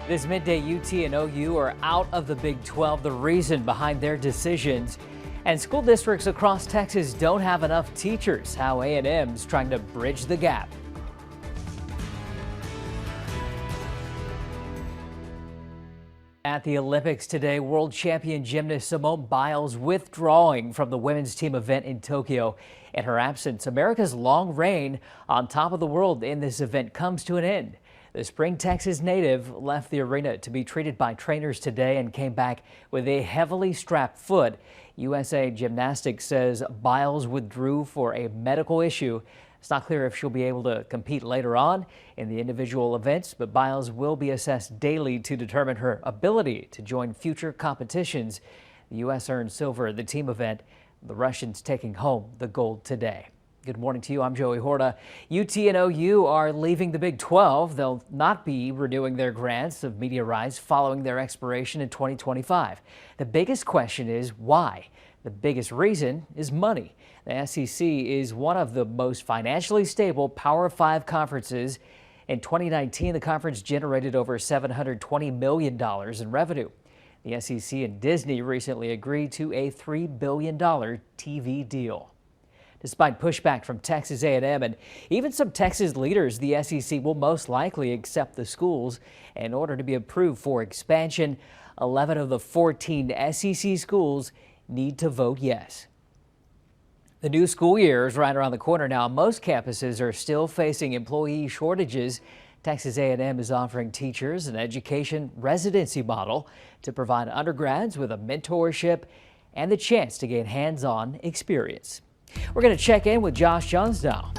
This midday, UT and OU are out of the Big 12, the reason behind their decisions. And school districts across Texas don't have enough teachers. How A&M's trying to bridge the gap. At the Olympics today, world champion gymnast Simone Biles withdrawing from the women's team event in Tokyo. In her absence, America's long reign on top of the world in this event comes to an end. The Spring, Texas native left the arena to be treated by trainers today and came back with a heavily strapped foot. USA Gymnastics says Biles withdrew for a medical issue. It's not clear if she'll be able to compete later on in the individual events, but Biles will be assessed daily to determine her ability to join future competitions. The U.S. earned silver at the team event. The Russians taking home the gold today. Good morning to you. I'm Joey Horta. UT and OU are leaving the Big 12. They'll not be renewing their grants of media rights following their expiration in 2025. The biggest question is why? The biggest reason is money. The SEC is one of the most financially stable Power 5 conferences. In 2019, the conference generated over $720 million in revenue. The SEC and Disney recently agreed to a $3 billion TV deal. Despite pushback from Texas A&M and even some Texas leaders, the SEC will most likely accept the schools in order to be approved for expansion. 11 of the 14 SEC schools need to vote yes. The new school year is right around the corner now. Most campuses are still facing employee shortages. Texas A&M is offering teachers an education residency model to provide undergrads with a mentorship and the chance to gain hands-on experience. We're going to check in with Josh Jones now.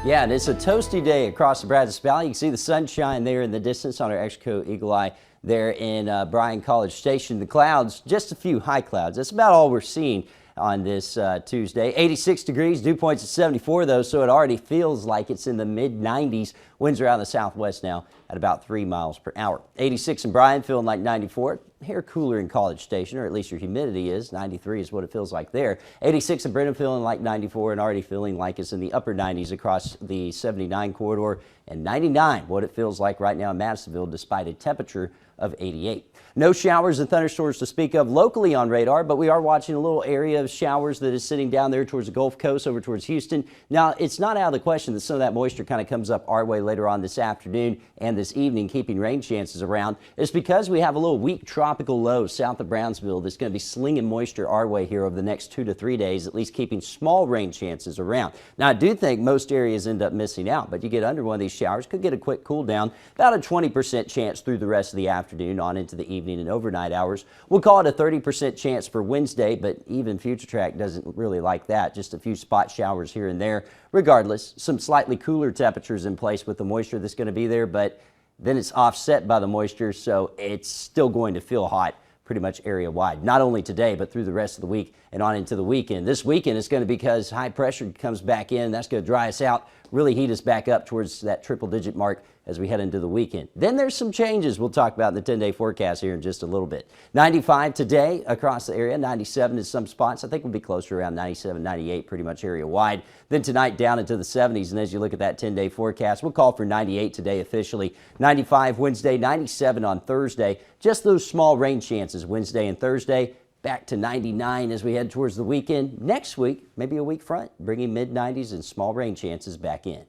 Yeah, and it's a toasty day across the Brazos Valley. You can see the sunshine there in the distance on our Exco Eagle Eye there in Bryan College Station. The clouds, just a few high clouds. That's about all we're seeing on this Tuesday. 86 degrees, dew points at 74 though, so it already feels like it's in the mid-90s. Winds are out in the southwest now at about 3 miles per hour. 86 in Bryan, feeling like 94. Here cooler in College Station, or at least your humidity is. 93 is what it feels like there. 86 in Brenham, feeling like 94, and already feeling like it's in the upper 90s across the 79 corridor, and 99 what it feels like right now in Madisonville despite a temperature of 88. No showers and thunderstorms to speak of locally on radar, but we are watching a little area of showers that is sitting down there towards the Gulf Coast over towards Houston. Now, it's not out of the question that some of that moisture kind of comes up our way later on this afternoon and this evening, keeping rain chances around. It's because we have a little weak tropical low south of Brownsville that's going to be slinging moisture our way here over the next 2 to 3 days, at least keeping small rain chances around. Now, I do think most areas end up missing out, but you get under one of these showers, could get a quick cool down, about a 20% chance through the rest of the afternoon on into the evening and overnight hours. We'll call it a 30% chance for Wednesday, but even Future Track doesn't really like that. Just a few spot showers here and there. Regardless, some slightly cooler temperatures in place with the moisture that's going to be there, but then it's offset by the moisture, so it's still going to feel hot pretty much area wide. Not only today, but through the rest of the week and on into the weekend. This weekend is going to be because high pressure comes back in. That's going to dry us out, really heat us back up towards that triple-digit mark as we head into the weekend. Then there's some changes we'll talk about in the 10-day forecast here in just a little bit. 95 today across the area, 97 in some spots. I think we'll be closer around 97, 98 pretty much area wide. Then tonight down into the 70s, and as you look at that 10-day forecast, we'll call for 98 today officially, 95 Wednesday, 97 on Thursday. Just those small rain chances Wednesday and Thursday. Back to 99 as we head towards the weekend. Next week, maybe a week front, bringing mid-90s and small rain chances back in.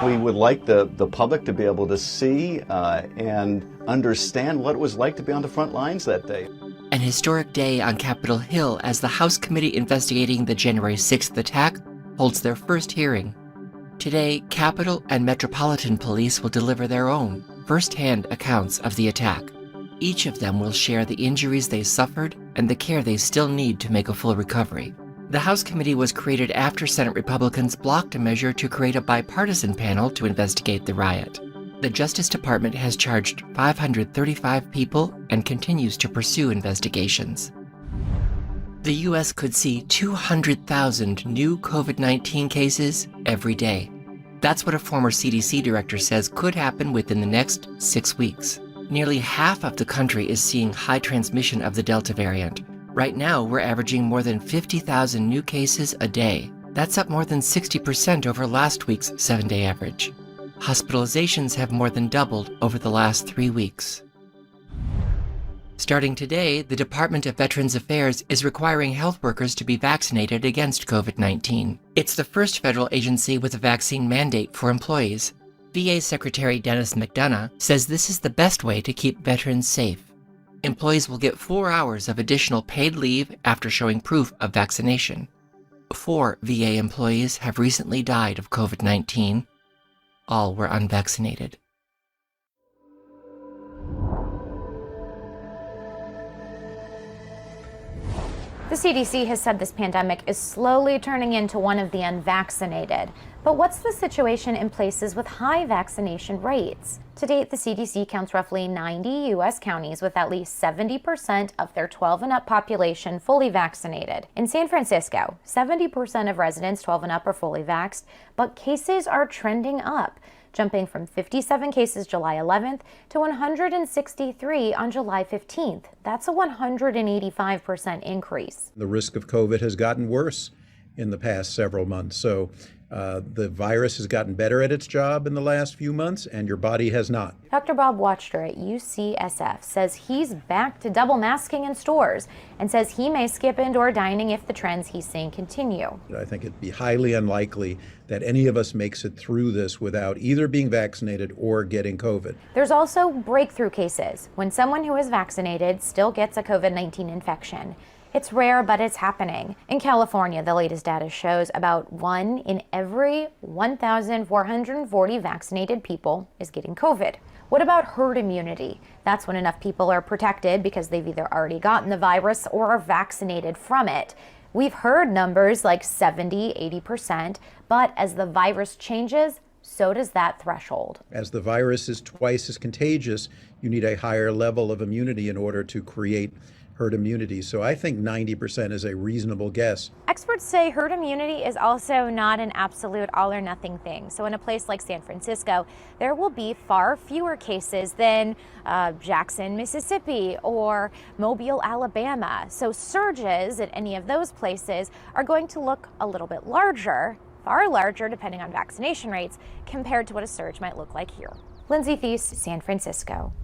We would like the public to be able to see and understand what it was like to be on the front lines that day. An historic day on Capitol Hill as the House committee investigating the January 6th attack holds their first hearing. Today, Capitol and Metropolitan Police will deliver their own first-hand accounts of the attack. Each of them will share the injuries they suffered and the care they still need to make a full recovery. The House committee was created after Senate Republicans blocked a measure to create a bipartisan panel to investigate the riot. The Justice Department has charged 535 people and continues to pursue investigations. The U.S. could see 200,000 new COVID-19 cases every day. That's what a former CDC director says could happen within the next 6 weeks. Nearly half of the country is seeing high transmission of the Delta variant. Right now, we're averaging more than 50,000 new cases a day. That's up more than 60% over last week's 7-day average. Hospitalizations have more than doubled over the last 3 weeks. Starting today, the Department of Veterans Affairs is requiring health workers to be vaccinated against COVID-19. It's the first federal agency with a vaccine mandate for employees. VA Secretary Dennis McDonough says this is the best way to keep veterans safe. Employees will get 4 hours of additional paid leave after showing proof of vaccination. 4 VA employees have recently died of COVID-19. All were unvaccinated. The CDC has said this pandemic is slowly turning into one of the unvaccinated. But what's the situation in places with high vaccination rates? To date, the CDC counts roughly 90 U.S. counties with at least 70% of their 12 and up population fully vaccinated. In San Francisco, 70% of residents 12 and up are fully vaxxed, but cases are trending up, jumping from 57 cases July 11th to 163 on July 15th. That's a 185% increase. The risk of COVID has gotten worse in the past several months. So the virus has gotten better at its job in the last few months, and your body has not. Dr. Bob Watchter at UCSF says he's back to double masking in stores and says he may skip indoor dining if the trends he's seeing continue. I think it'd be highly unlikely that any of us makes it through this without either being vaccinated or getting COVID. There's also breakthrough cases when someone who is vaccinated still gets a COVID-19 infection. It's rare, but it's happening. In California, the latest data shows about 1 in every 1,440 vaccinated people is getting COVID. What about herd immunity? That's when enough people are protected because they've either already gotten the virus or are vaccinated from it. We've heard numbers like 70, 80%, but as the virus changes, so does that threshold. As the virus is twice as contagious, you need a higher level of immunity in order to create herd immunity. So I think 90% is a reasonable guess. Experts say herd immunity is also not an absolute all or nothing thing. So in a place like San Francisco, there will be far fewer cases than Jackson, Mississippi, or Mobile, Alabama. So surges at any of those places are going to look a little bit larger, far larger depending on vaccination rates, compared to what a surge might look like here. Lindsay Thies, San Francisco.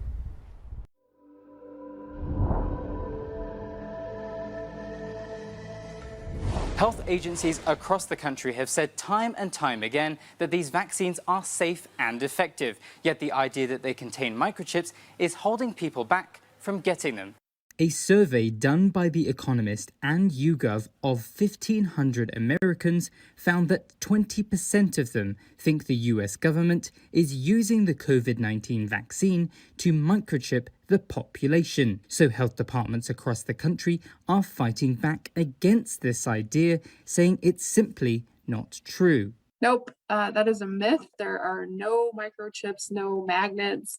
Health agencies across the country have said time and time again that these vaccines are safe and effective. Yet the idea that they contain microchips is holding people back from getting them. A survey done by The Economist and YouGov of 1,500 Americans found that 20% of them think the US government is using the COVID-19 vaccine to microchip the population. So health departments across the country are fighting back against this idea, saying it's simply not true. Nope, that is a myth. There are no microchips, no magnets,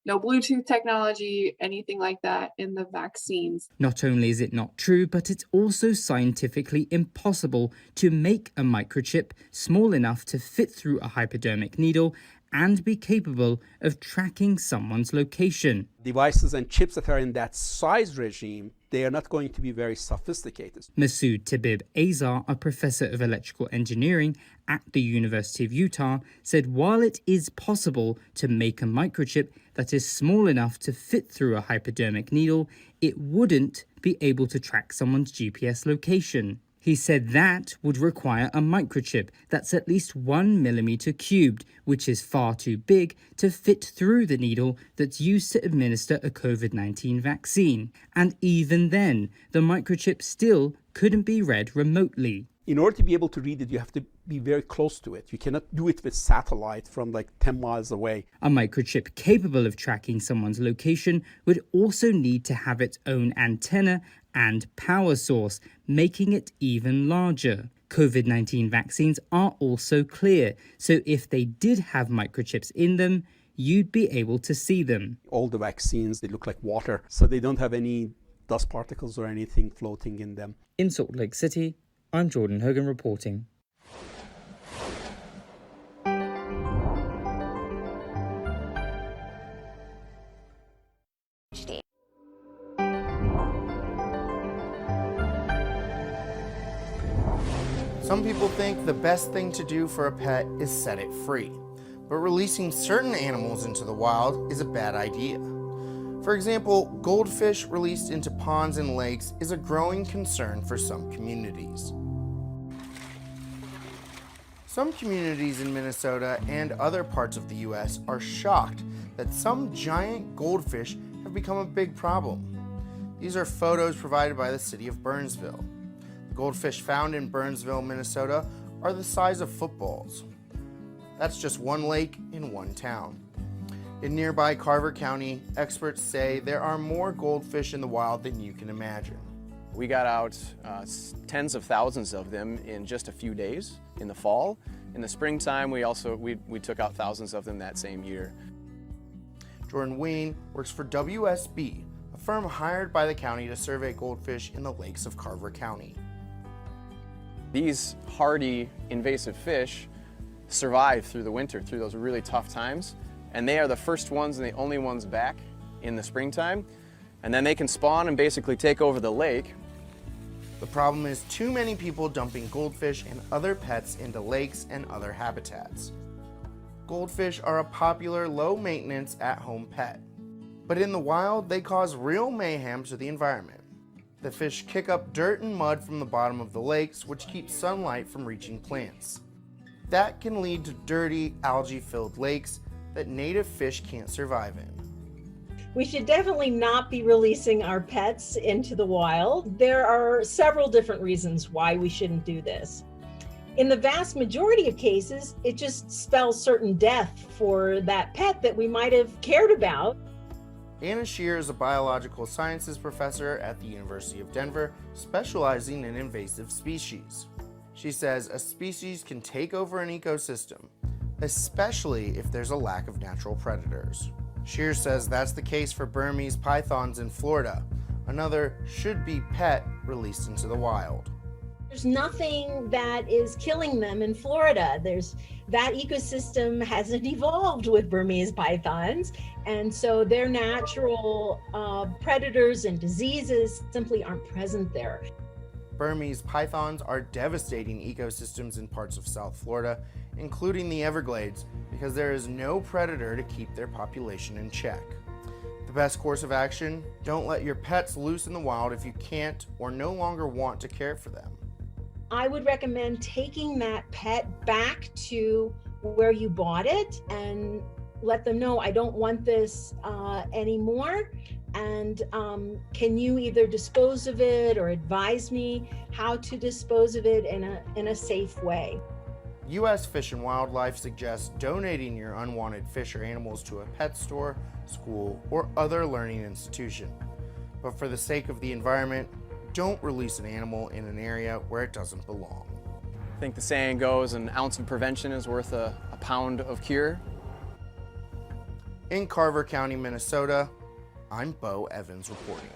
no Bluetooth technology, anything like that in the vaccines. Not only is it not true, but it's also scientifically impossible to make a microchip small enough to fit through a hypodermic needle and be capable of tracking someone's location. Devices and chips that are in that size regime, they are not going to be very sophisticated. Masood Tabib Azar, a professor of electrical engineering at the University of Utah, said while it is possible to make a microchip that is small enough to fit through a hypodermic needle, it wouldn't be able to track someone's GPS location. He said that would require a microchip that's at least 1 millimeter cubed, which is far too big to fit through the needle that's used to administer a COVID-19 vaccine. And even then, the microchip still couldn't be read remotely. In order to be able to read it, you have to be very close to it. You cannot do it with satellite from like 10 miles away. A microchip capable of tracking someone's location would also need to have its own antenna and power source, making it even larger. COVID-19 vaccines are also clear, so if they did have microchips in them, you'd be able to see them. All the vaccines, they look like water, so they don't have any dust particles or anything floating in them. In Salt Lake City, I'm Jordan Hogan reporting. Some people think the best thing to do for a pet is set it free, but releasing certain animals into the wild is a bad idea. For example, goldfish released into ponds and lakes is a growing concern for some communities. Some communities in Minnesota and other parts of the U.S. are shocked that some giant goldfish have become a big problem. These are photos provided by the city of Burnsville. The goldfish found in Burnsville, Minnesota are the size of footballs. That's just one lake in one town. In nearby Carver County, experts say there are more goldfish in the wild than you can imagine. We got out tens of thousands of them in just a few days in the fall. In the springtime, we took out thousands of them that same year. Jordan Ween works for WSB, a firm hired by the county to survey goldfish in the lakes of Carver County. These hardy, invasive fish survive through the winter, through those really tough times, and they are the first ones and the only ones back in the springtime, and then they can spawn and basically take over the lake. The problem is too many people dumping goldfish and other pets into lakes and other habitats. Goldfish are a popular, low-maintenance, at-home pet, but in the wild, they cause real mayhem to the environment. The fish kick up dirt and mud from the bottom of the lakes, which keeps sunlight from reaching plants. That can lead to dirty, algae-filled lakes that native fish can't survive in. We should definitely not be releasing our pets into the wild. There are several different reasons why we shouldn't do this. In the vast majority of cases, it just spells certain death for that pet that we might have cared about. Anna Shear is a biological sciences professor at the University of Denver, specializing in invasive species. She says a species can take over an ecosystem, especially if there's a lack of natural predators. Shear says that's the case for Burmese pythons in Florida, another should-be pet released into the wild. There's nothing that is killing them in Florida. That ecosystem hasn't evolved with Burmese pythons, and so their natural predators and diseases simply aren't present there. Burmese pythons are devastating ecosystems in parts of South Florida, including the Everglades, because there is no predator to keep their population in check. The best course of action: don't let your pets loose in the wild if you can't or no longer want to care for them. I would recommend taking that pet back to where you bought it and let them know, I don't want this anymore, and can you either dispose of it or advise me how to dispose of it in a safe way. U.S. Fish and Wildlife suggests donating your unwanted fish or animals to a pet store, school, or other learning institution. But for the sake of the environment, don't release an animal in an area where it doesn't belong. I think the saying goes, an ounce of prevention is worth a pound of cure. In Carver County, Minnesota, I'm Bo Evans reporting.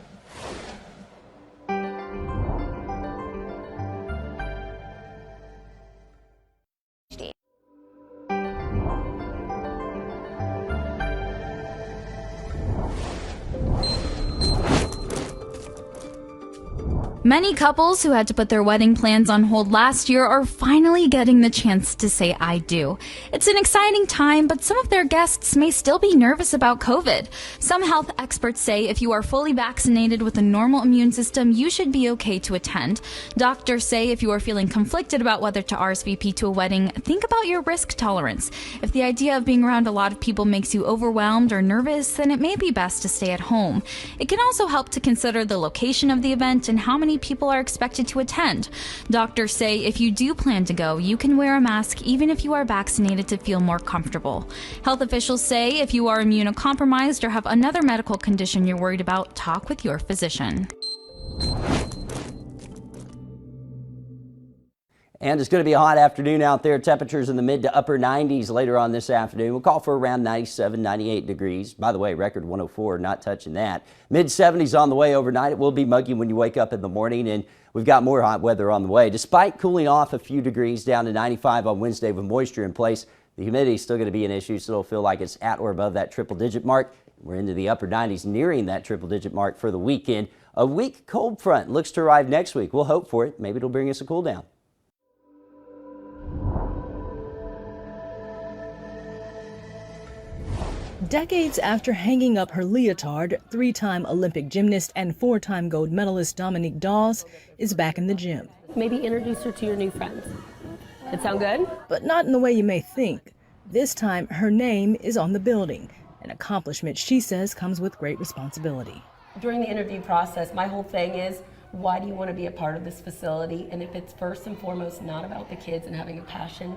Many couples who had to put their wedding plans on hold last year are finally getting the chance to say I do. It's an exciting time, but some of their guests may still be nervous about COVID. Some health experts say if you are fully vaccinated with a normal immune system, you should be okay to attend. Doctors say if you are feeling conflicted about whether to RSVP to a wedding, think about your risk tolerance. If the idea of being around a lot of people makes you overwhelmed or nervous, then it may be best to stay at home. It can also help to consider the location of the event and how many people are expected to attend. Doctors say if you do plan to go, you can wear a mask even if you are vaccinated to feel more comfortable. Health officials say if you are immunocompromised or have another medical condition you're worried about, talk with your physician. And it's going to be a hot afternoon out there. Temperatures in the mid to upper 90s later on this afternoon. We'll call for around 97, 98 degrees. By the way, record 104, not touching that. Mid 70s on the way overnight. It will be muggy when you wake up in the morning, and we've got more hot weather on the way. Despite cooling off a few degrees down to 95 on Wednesday with moisture in place, the humidity is still going to be an issue, so it'll feel like it's at or above that triple-digit mark. We're into the upper 90s, nearing that triple-digit mark for the weekend. A weak cold front looks to arrive next week. We'll hope for it. Maybe it'll bring us a cool down. Decades after hanging up her leotard, 3-time Olympic gymnast and 4-time gold medalist Dominique Dawes is back in the gym. Maybe introduce her to your new friends. That sound good? But not in the way you may think. This time, her name is on the building, an accomplishment she says comes with great responsibility. During the interview process, my whole thing is, why do you want to be a part of this facility? And if it's first and foremost not about the kids and having a passion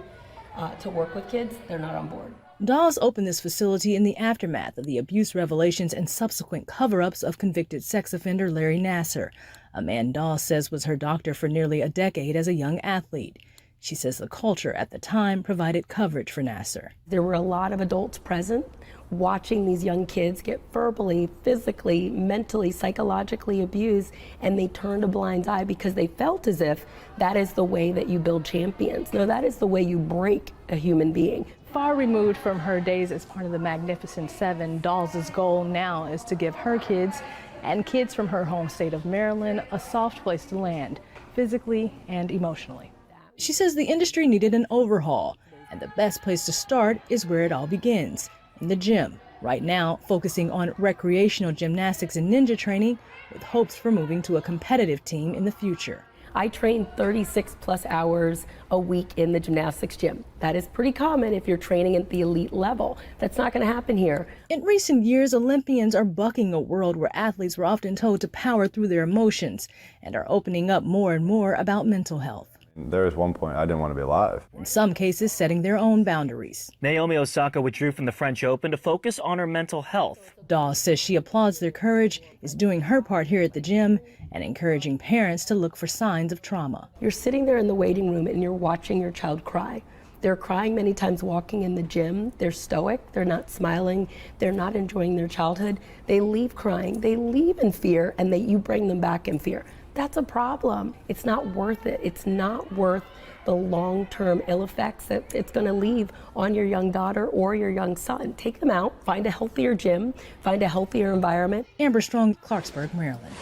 to work with kids, they're not on board. Dawes opened this facility in the aftermath of the abuse revelations and subsequent cover-ups of convicted sex offender Larry Nassar, a man Dawes says was her doctor for nearly a decade as a young athlete. She says the culture at the time provided coverage for Nassar. There were a lot of adults present watching these young kids get verbally, physically, mentally, psychologically abused, and they turned a blind eye because they felt as if that is the way that you build champions. No, that is the way you break a human being. Far removed from her days as part of the Magnificent Seven, Dawes' goal now is to give her kids and kids from her home state of Maryland a soft place to land, physically and emotionally. She says the industry needed an overhaul, and the best place to start is where it all begins, in the gym. Right now, focusing on recreational gymnastics and ninja training, with hopes for moving to a competitive team in the future. I train 36 plus hours a week in the gymnastics gym. That is pretty common if you're training at the elite level. That's not going to happen here. In recent years, Olympians are bucking a world where athletes were often told to power through their emotions and are opening up more and more about mental health. There was one point I didn't want to be alive. In some cases, setting their own boundaries. Naomi Osaka withdrew from the French Open to focus on her mental health. Dawes says she applauds their courage, is doing her part here at the gym, and encouraging parents to look for signs of trauma. You're sitting there in the waiting room and you're watching your child cry. They're crying many times walking in the gym. They're stoic, they're not smiling, they're not enjoying their childhood. They leave crying, they leave in fear, and you bring them back in fear. That's a problem. It's not worth it. It's not worth the long-term ill effects that it's going to leave on your young daughter or your young son. Take them out, find a healthier gym, find a healthier environment. Amber Strong, Clarksburg, Maryland.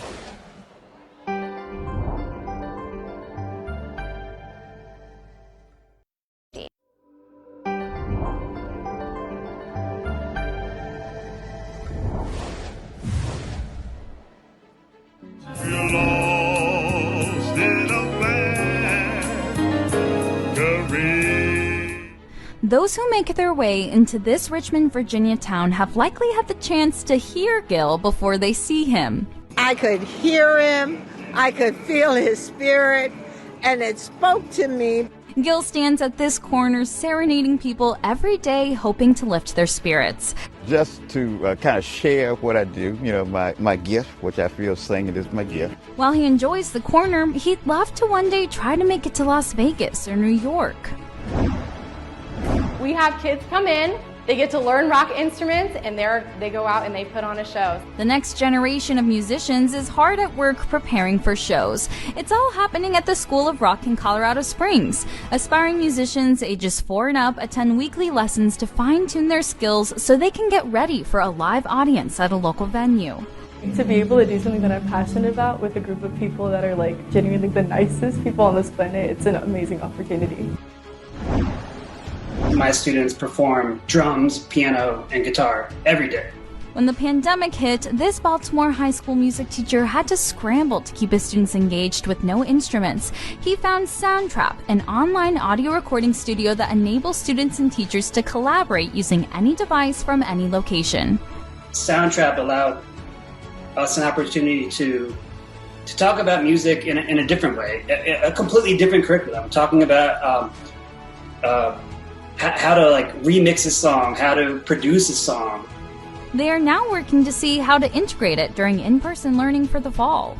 Those who make their way into this Richmond, Virginia town have likely had the chance to hear Gil before they see him. I could hear him, I could feel his spirit, and it spoke to me. Gil stands at this corner serenading people every day, hoping to lift their spirits. Just to kind of share what I do, you know, my gift, which I feel singing is my gift. While he enjoys the corner, he'd love to one day try to make it to Las Vegas or New York. We have kids come in, they get to learn rock instruments, and they go out and they put on a show. The next generation of musicians is hard at work preparing for shows. It's all happening at the School of Rock in Colorado Springs. Aspiring musicians ages 4 and up attend weekly lessons to fine-tune their skills so they can get ready for a live audience at a local venue. To be able to do something that I'm passionate about with a group of people that are like genuinely the nicest people on this planet, it's an amazing opportunity. My students perform drums, piano, and guitar every day. When the pandemic hit, this Baltimore high school music teacher had to scramble to keep his students engaged with no instruments. He found Soundtrap, an online audio recording studio that enables students and teachers to collaborate using any device from any location. Soundtrap allowed us an opportunity to talk about music in a different way, a completely different curriculum, talking about how to remix a song, how to produce a song. They are now working to see how to integrate it during in-person learning for the fall.